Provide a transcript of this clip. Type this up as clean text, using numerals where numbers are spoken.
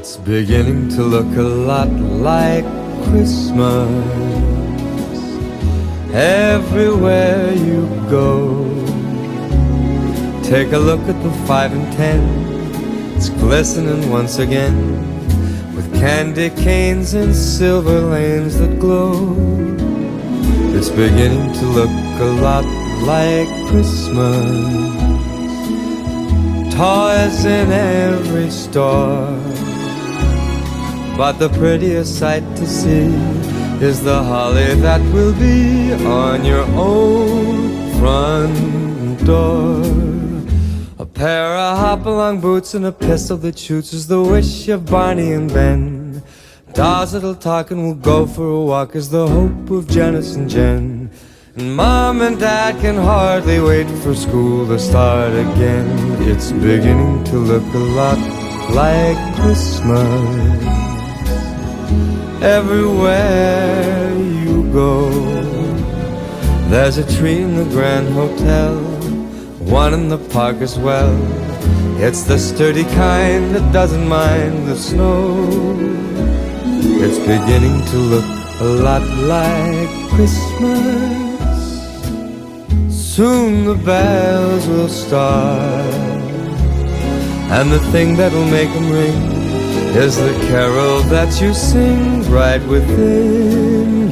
It's beginning to look a lot like Christmas everywhere you go. Take a look at the 5 and 10. It's glistening once again with candy canes and silver lanes that glow. It's beginning to look a lot like Christmas. Toys in every store, but the prettiest sight to see is the holly that will be on your own front door. A pair of hop-along boots and a pistol that shoots is the wish of Barney and Ben. Dolls that'll talk and will go for a walk is the hope of Janice and Jen. And Mom and Dad can hardly wait for school to start again. It's beginning to look a lot like Christmas everywhere you go. There's a tree in the Grand Hotel, one in the park as well. It's the sturdy kind that doesn't mind the snow. It's beginning to look a lot like Christmas. Soon the bells will start, and the thing that'll make them ring is the carol that you sing right within